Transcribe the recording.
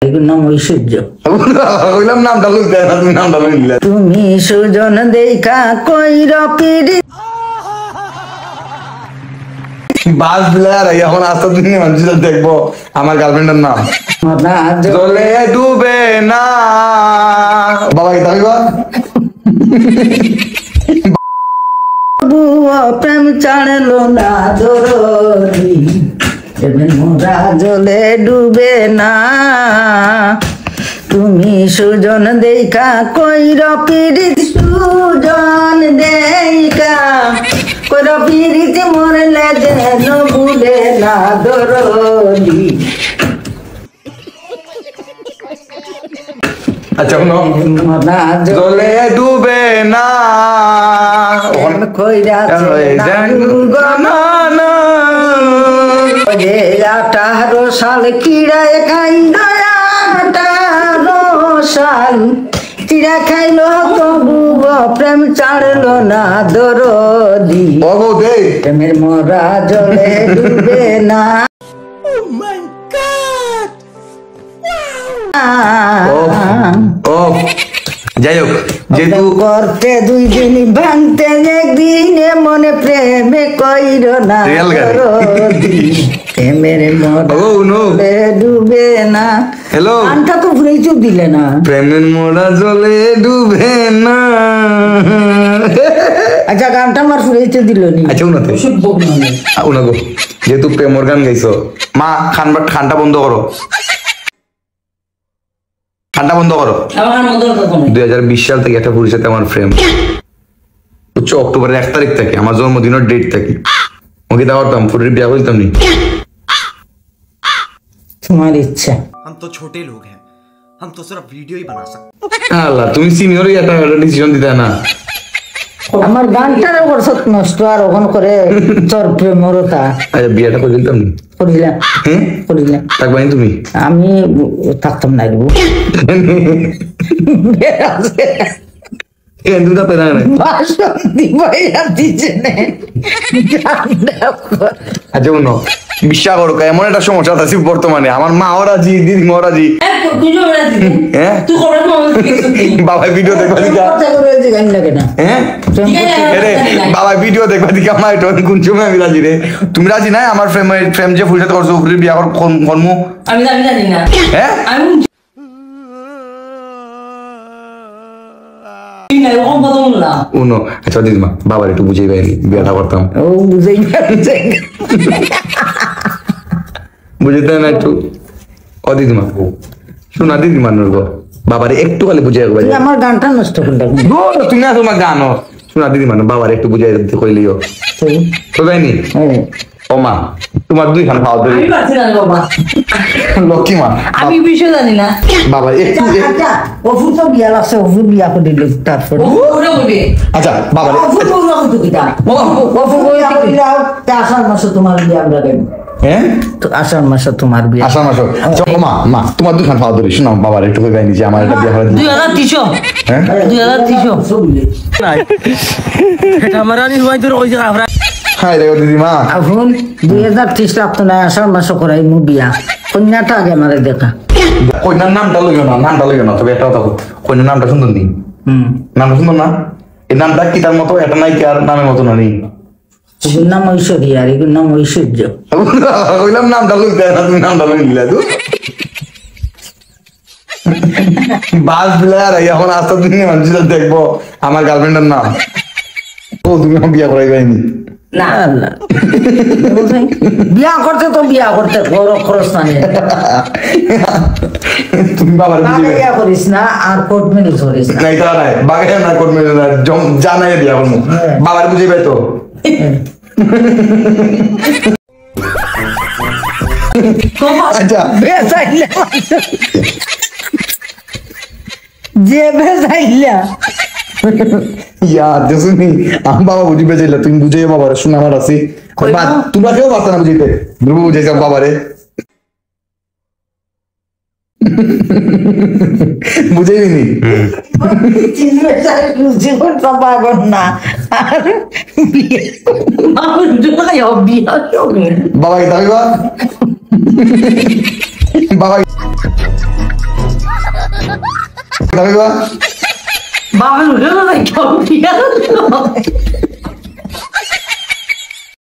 নাম ঐশ্বর্য। কইলাম নামটা লইতে না, তুমি নামটা লইলা। তুমি সুজন দেখা কইর পিরি বাস দিলার এখন আস্তে দিনে মানুষ দেখবো আমার গার্লফ্রেন্ডের নাম জলে ডুবে না। বাবা কি থাকবা প্রেম চাড়লো না দরদি মোরা জলে ডুবে না। তুমি সুজন দেখা কইর পিরিত সুজন দেখা কইর পিরিত মরলে যেন ভুলে না দরদি। আচ্ছা মোরা জলে ডুবে না কইরা যে 18 সাল কিড়ায় খাইল 18 সাল কিড়া খাইল তবু প্রেম ছাড়লো না দরদি প্রেমের মরা জলে ডুবে না। যাই হোক যেহেতু করতে 2 দিন ভাঙতে একদিনে মনে প্রেমে কইর না প্রেমের মরে ডুবে না। হ্যালো গানটা তো ভুলেই চুপ দিলে না। প্রেমের মোরা জলে ডুবে না। আচ্ছা গানটা আমার ফুলেই চুপ দিল নি। আচ্ছা উনাতে উনাগো যেহেতু প্রেমর গান গাইছো মা খানটা বন্ধ করো, ঠান্ডা বন্ধ করো। 2020 সাল থেকে একটা পুরুষের সাথে আমার প্রেম হচ্ছে অক্টোবরের 1 তারিখ থেকে, আমার জন্মদিনের ডেট থেকে। ওকে দাওয়াতাম ফুরের বিয়া করতাম নি। তোমার ইচ্ছা। हम तो छोटे लोग हैं, हम तो सिर्फ वीडियो ही बना सकते। আল্লাহ তুমি সিনিয়রই একটা ডিসিশন দিতে না। আমার গানটার বর্ষত নষ্ট আর ওখান করে তোর প্রেমরতা। আচ্ছা বিয়াটা করে দিতাম নি। করিলাম হ্যাঁ করিলাম। থাকবানি তুমি? আমি থাকতাম না গো। দুটা পেরা না ভাষণ দিবাইয়া দিছে না। আচ্ছা উনো বিশ্বাস করো এমন একটা সমস্যা আছে বর্তমানে, আমার মাও রাজি, দিদি মাও রাজি। হ্যাঁ বাবা ভিডিও দেখবা দিকা হ্যাঁ রে বাবা ভিডিও দেখবা দিকা মা এটা কোন সময় আমি রাজি রে। তুমি রাজি নাই আমার ফ্রেম যে ফুল সাথে করছো ফুলের বিয়া করমু? আমি জানি না। হ্যাঁ উনো আচ্ছা দিদিমা বাবার একটু বুঝাই পাইনি বিয়াটা করতাম। ও বুঝাই বুঝতে না একটু ও দিদিমা শোনা দিদিমা গো বাবারে একটু খালি বুঝাই আমার গানটা নষ্ট করলে তুমি না তোমার গান শোনা দিদিমা বাবার একটু বুঝাই দিতে কইলিও তো যাইনি। ও মা তোমার 2 খান খাওয়া ধরে লক্ষ্মী মা আমি বিষয় জানি না বাবা একটু অফু তো বিয়া লাগছে অফু বিয়া করে দিল তারপর আচ্ছা বাবা আষাঢ় মাসে তোমার বিয়া আমরা দেব। হ্যাঁ তো আষাঢ় মাসে তোমার বিয়া। আষাঢ় মাসে মা মা তোমার 2 খান খাওয়া ধরে শোনা বাবার একটু কই বাইনি যে আমার একটা বিয়া হয়ে 2030 হ্যাঁ 2030 এটা আমার আনি হই তোর ওই জায়গা হাই রে দিদিমা এখন 2030 লাগতো না আষাঢ় মাসে করাই মু বিয়া। কন্যাটা আগে আমারে দেখা। কন্যার নামটা লইও না তবে একটা কথা কন্যার নামটা সুন্দর নেই। নামটা সুন্দর না? এই নামটা কি তার মতো এটা নাই কি আর নামের মতো না নেই? এগুর নাম ঐশ্বর্য আর এগুর নাম ঐশ্বর্য। কইলাম নামটা লইতে না, তুমি নামটা লইলা তো বাস দিলার এখন আস্তে দিনে মানুষ দেখবো আমার গার্লফ্রেন্ডের নাম। ও তুমি বিয়া করাই পাইনি না না বিয়া করতে তো বিয়া করতে খরচ না নিয়ে তুমি বাবার বিয়া করিস না আর কোর্ট ম্যারেজ করিস না। নাই তা নাই বাগে না কোর্ট ম্যারেজ না জানাই বিয়া করবো বাবার বুঝে পাই তো। আচ্ছা যে বেজাইলা ইয়া দেখুনি আমি বাবা বুঝিবে যাইলা তুমি বুঝাই বাবারে শুনে আমার আছি তোমরা কেউ পারত না বুঝিতে ধ্রুব বুঝাইছ বাবারে বুঝাইনি জীবন পাগল না আর বাবা কি বাবা দাবি বা বাবা উঠে না কেউ বিয়া